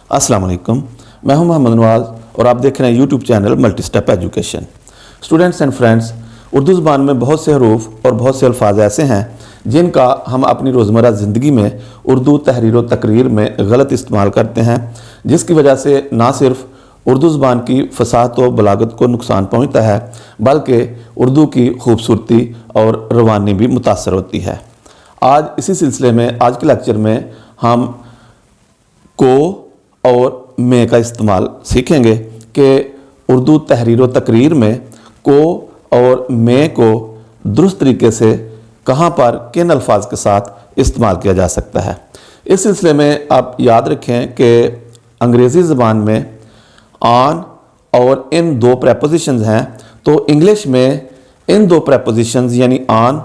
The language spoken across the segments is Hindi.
अस्सलाम वालेकुम, मैं हूं मोहम्मद नवाज और आप देख रहे हैं YouTube channel multi step education. Students and friends, Urdu ज़बान में बहुत से हरूफ और बहुत से अल्फाज ऐसे हैं जिनका हम अपनी रोज़मर्रा ज़िंदगी में उर्दू तहरीर व तकरीर में गलत इस्तेमाल करते हैं, जिसकी वजह से ना सिर्फ उर्दू ज़बान की फसाहत व बलागत को नुकसान पहुँचता है बल्कि उर्दू की खूबसूरती और रवानी भी मुतासर होती है। आज इसी सिलसिले में आज के लेक्चर में हम को और में का इस्तेमाल सीखेंगे कि उर्दू तहरीर व तकरीर में को और में को दुरुस्त तरीके से कहाँ पर किन अल्फाज के साथ इस्तेमाल किया जा सकता है। इस सिलसिले में आप याद रखें कि अंग्रेज़ी ज़बान में ऑन और इन दो प्रेपोजिशंस हैं, तो इंग्लिश में इन दो प्रेपोजिशंस यानी ऑन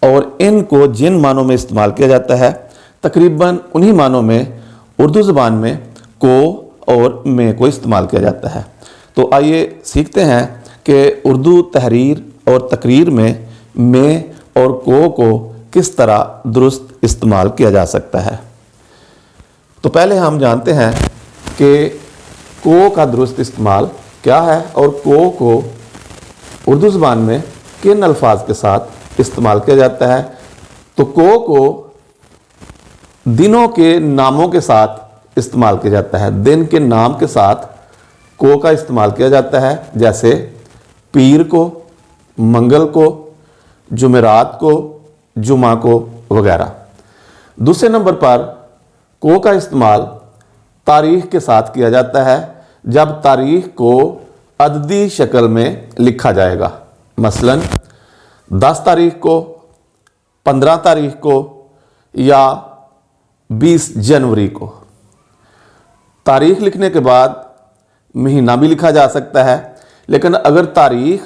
और इन को जिन मानों में इस्तेमाल किया जाता है तकरीबन उन्हीं मानों में उर्दू ज़बान में को और में को इस्तेमाल किया जाता है। तो आइए सीखते हैं कि उर्दू तहरीर और तकरीर में और को किस तरह दुरुस्त इस्तेमाल किया जा सकता है। तो पहले हम जानते हैं कि को का दुरुस्त इस्तेमाल क्या है और को उर्दू ज़बान में किन अल्फाज के साथ इस्तेमाल किया जाता है। तो को दिनों के नामों के साथ इस्तेमाल किया जाता है। दिन के नाम के साथ को का इस्तेमाल किया जाता है, जैसे पीर को, मंगल को, जुमेरात को, जुमा को वगैरह। दूसरे नंबर पर को का इस्तेमाल तारीख के साथ किया जाता है, जब तारीख को अददी शक्ल में लिखा जाएगा। मसलन 10 तारीख को, 15 तारीख को या 20 जनवरी को। तारीख लिखने के बाद महीना भी लिखा जा सकता है, लेकिन अगर तारीख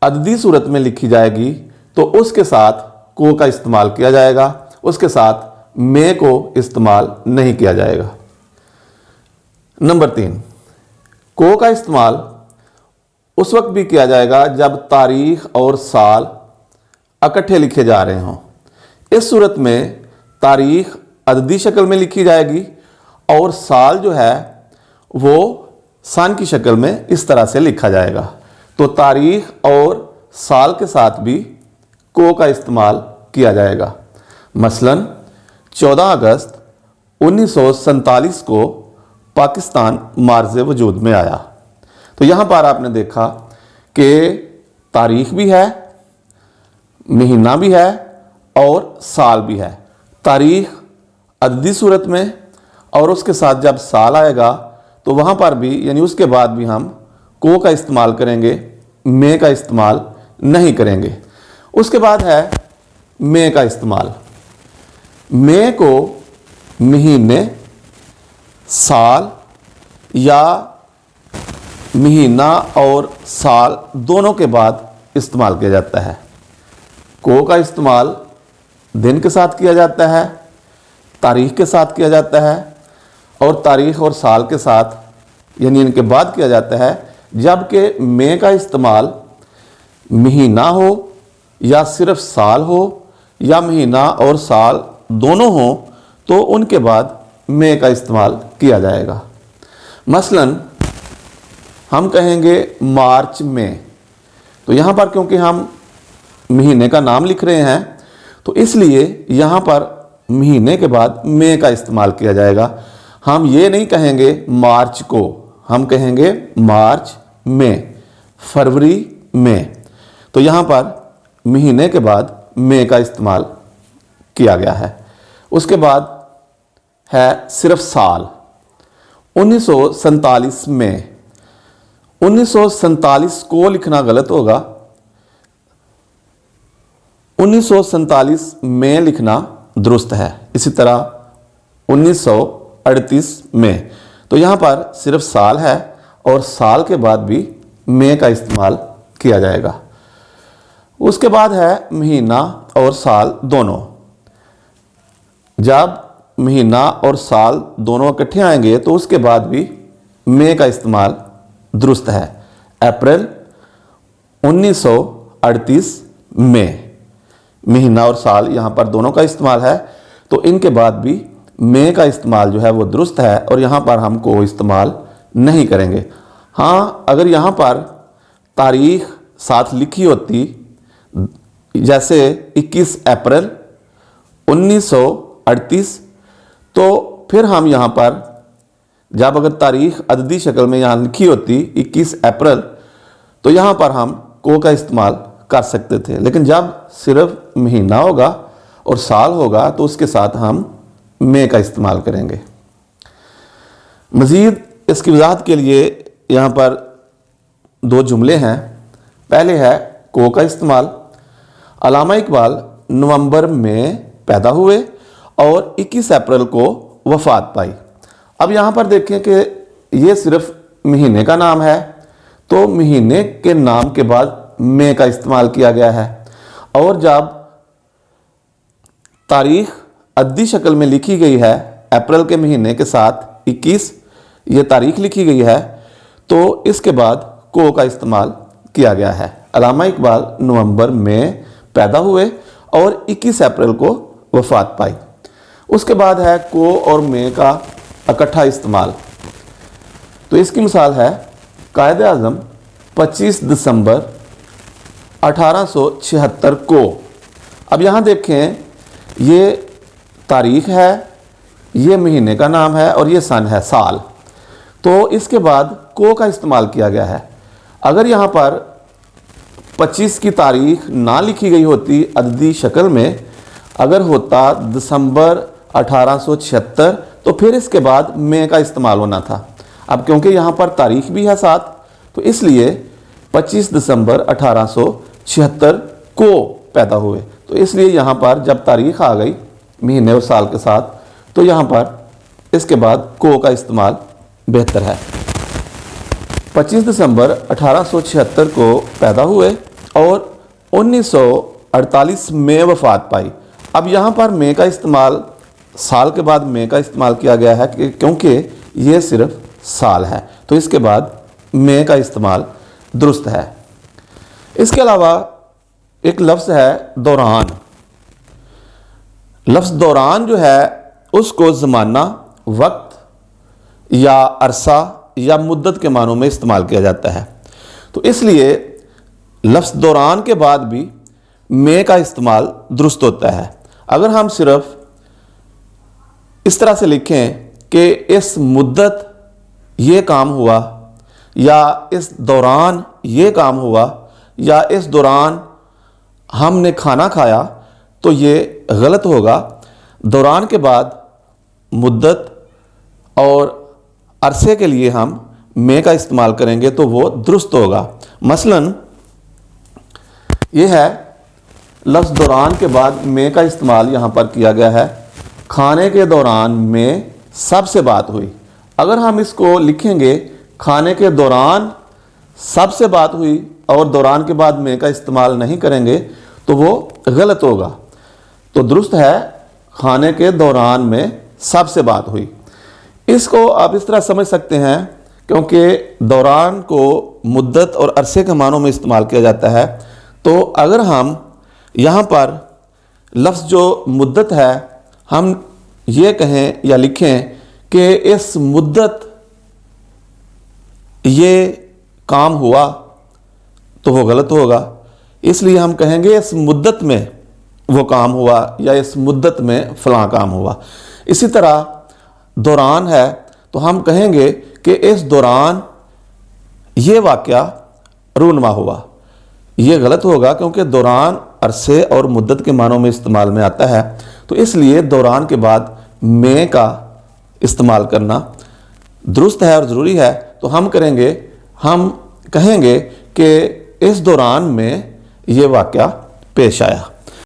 अददी सूरत में लिखी जाएगी तो उसके साथ को का इस्तेमाल किया जाएगा, उसके साथ में को इस्तेमाल नहीं किया जाएगा। नंबर 3, को का इस्तेमाल उस वक्त भी किया जाएगा जब तारीख और साल इकट्ठे लिखे जा रहे हों। इस सूरत में तारीख अददी शक्ल में लिखी जाएगी और साल जो है वो सन की शक्ल में इस तरह से लिखा जाएगा। तो तारीख और साल के साथ भी को का इस्तेमाल किया जाएगा। मसलन 14 अगस्त 1947 को पाकिस्तान मार्ज़े वजूद में आया। तो यहाँ पर आपने देखा कि तारीख भी है, महीना भी है और साल भी है। तारीख अददी सूरत में और उसके साथ जब साल आएगा तो वहाँ पर भी यानी उसके बाद भी हम को का इस्तेमाल करेंगे, में का इस्तेमाल नहीं करेंगे। उसके बाद है में का इस्तेमाल। में को महीने, साल या महीना और साल दोनों के बाद इस्तेमाल किया जाता है। को का इस्तेमाल दिन के साथ किया जाता है, तारीख के साथ किया जाता है और तारीख और साल के साथ यानी इनके बाद किया जाता है, जबकि में का इस्तेमाल महीना हो या सिर्फ साल हो या महीना और साल दोनों हो तो उनके बाद में का इस्तेमाल किया जाएगा। मसलन हम कहेंगे मार्च में, तो यहाँ पर क्योंकि हम महीने का नाम लिख रहे हैं तो इसलिए यहाँ पर महीने के बाद में का इस्तेमाल किया जाएगा। हम ये नहीं कहेंगे मार्च को, हम कहेंगे मार्च में, फरवरी में। तो यहाँ पर महीने के बाद में का इस्तेमाल किया गया है। उसके बाद है सिर्फ साल। 1947 में, 1947 को लिखना गलत होगा, 1947 में लिखना दुरुस्त है। इसी तरह 1938 में, तो यहाँ पर सिर्फ साल है और साल के बाद भी में का इस्तेमाल किया जाएगा। उसके बाद है महीना और साल दोनों। जब महीना और साल दोनों इकट्ठे आएंगे तो उसके बाद भी में का इस्तेमाल दुरुस्त है। अप्रैल 1938 में, महीना और साल यहाँ पर दोनों का इस्तेमाल है, तो इनके बाद भी में का इस्तेमाल जो है वो दुरुस्त है और यहाँ पर हम को इस्तेमाल नहीं करेंगे। हाँ, अगर यहाँ पर तारीख साथ लिखी होती, जैसे 21 अप्रैल 1938, तो फिर हम यहाँ पर जब अगर तारीख अददी शक्ल में यहाँ लिखी होती 21 अप्रैल, तो यहाँ पर हम को का इस्तेमाल कर सकते थे। लेकिन जब सिर्फ महीना होगा और साल होगा तो उसके साथ हम में का इस्तेमाल करेंगे। मज़ीद इसकी वजाहत के लिए यहाँ पर दो जुमले हैं। पहले है को का इस्तेमाल। अल्लामा इकबाल नवंबर में पैदा हुए और 21 अप्रैल को वफ़ात पाई। अब यहाँ पर देखें कि ये सिर्फ महीने का नाम है, तो महीने के नाम के बाद में का इस्तेमाल किया गया है। और जब तारीख अद्दी शक्ल में लिखी गई है, अप्रैल के महीने के साथ 21 ये तारीख लिखी गई है, तो इसके बाद को का इस्तेमाल किया गया है। अल्लामा इकबाल नवंबर में पैदा हुए और 21 अप्रैल को वफ़ात पाई। उसके बाद है को और में का इकट्ठा इस्तेमाल। तो इसकी मिसाल है कायद आज़म 25 दिसंबर 1876 को। अब यहाँ देखें, ये तारीख है, ये महीने का नाम है और ये सन है, साल। तो इसके बाद को का इस्तेमाल किया गया है। अगर यहाँ पर 25 की तारीख ना लिखी गई होती अददी शक्ल में, अगर होता दिसंबर 1876, तो फिर इसके बाद में का इस्तेमाल होना था। अब क्योंकि यहाँ पर तारीख भी है साथ, तो इसलिए 25 दिसंबर 1876 को पैदा हुए, तो इसलिए यहाँ पर जब तारीख आ गई महीने और साल के साथ, तो यहाँ पर इसके बाद को का इस्तेमाल बेहतर है। 25 दिसंबर 1876 को पैदा हुए और 1948 में वफ़ात पाई। अब यहाँ पर में का इस्तेमाल, साल के बाद में का इस्तेमाल किया गया है क्योंकि ये सिर्फ साल है, तो इसके बाद में का इस्तेमाल दुरुस्त है। इसके अलावा एक लफ्ज़ है दौरान। लफ्ज़ दौरान जो है उसको ज़माना, वक्त या अरसा या मुद्दत के मानों में इस्तेमाल किया जाता है। तो इसलिए लफ्ज़ दौरान के बाद भी में का इस्तेमाल दुरुस्त होता है। अगर हम सिर्फ इस तरह से लिखें कि इस मुद्दत ये काम हुआ, या इस दौरान ये काम हुआ, या इस दौरान हमने खाना खाया, तो ये गलत होगा। दौरान के बाद मुद्दत और अरसे के लिए हम में का इस्तेमाल करेंगे तो वो दुरुस्त होगा। मसलन ये है, लफ्ज़ दौरान के बाद में का इस्तेमाल यहाँ पर किया गया है। खाने के दौरान में सबसे बात हुई। अगर हम इसको लिखेंगे खाने के दौरान सबसे बात हुई और दौरान के बाद में का इस्तेमाल नहीं करेंगे तो वो गलत होगा। तो दुरुस्त है खाने के दौरान में सबसे बात हुई। इसको आप इस तरह समझ सकते हैं क्योंकि दौरान को मुद्दत और अरसे के मानों में इस्तेमाल किया जाता है। तो अगर हम यहाँ पर लफ्ज़ जो मुद्दत है हम ये कहें या लिखें कि इस मुद्दत ये काम हुआ, तो वो गलत होगा। इसलिए हम कहेंगे इस मुद्दत में वो काम हुआ या इस मुद्दत में फ़लाँ काम हुआ। इसी तरह दौरान है तो हम कहेंगे कि इस दौरान ये वाक़या रूनमा हुआ। ये गलत होगा क्योंकि दौरान अरसे और मुद्दत के मानों में इस्तेमाल में आता है। तो इसलिए दौरान के बाद में का इस्तेमाल करना दुरुस्त है और ज़रूरी है। तो हम कहेंगे कि इस दौरान में ये वाक़या पेश आया।